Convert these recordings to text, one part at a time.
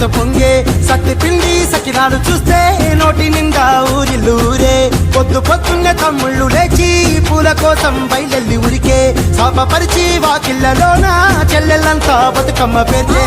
పొంగే సత్తి పిండి సకినాలు చూస్తే నోటి నిండా ఊరిల్లూరే పొద్దు పొద్దున్నే తమ్ముళ్ళు లేచి పూల కోసం బయలెల్లి ఉరికే శాపపరిచి వాకిళ్లలోన చెల్లెళ్ళంతా బతుకమ్మ పేర్చే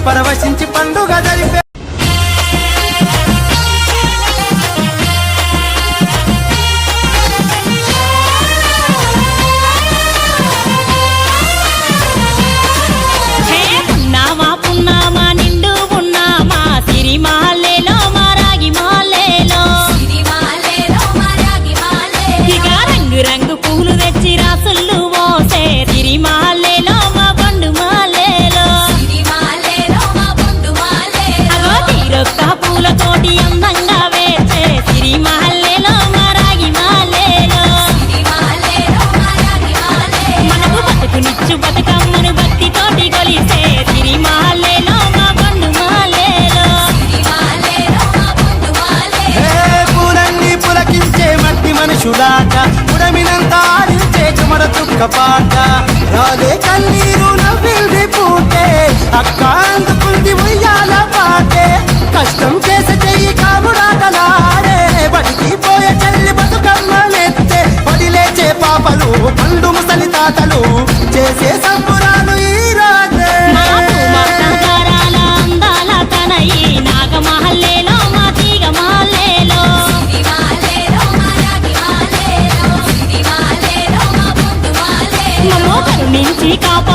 పరవశించి పండుగ జరిపే ఉడమినంతా చెమర చుక్కపాట రాలే కన్నీరు నవ్వింది పూటే అక్క అందుకుంది ఉయ్యాల పాటే కష్టం చేసే చెయ్యి కాముడాటలాడే బడికి పోయే చెల్లి బతుకమ్మనెత్తే పడి లేచే పాపలు పండు ముసలి తాతలు చేసే సంబురాలు ఈ రాజే కాపా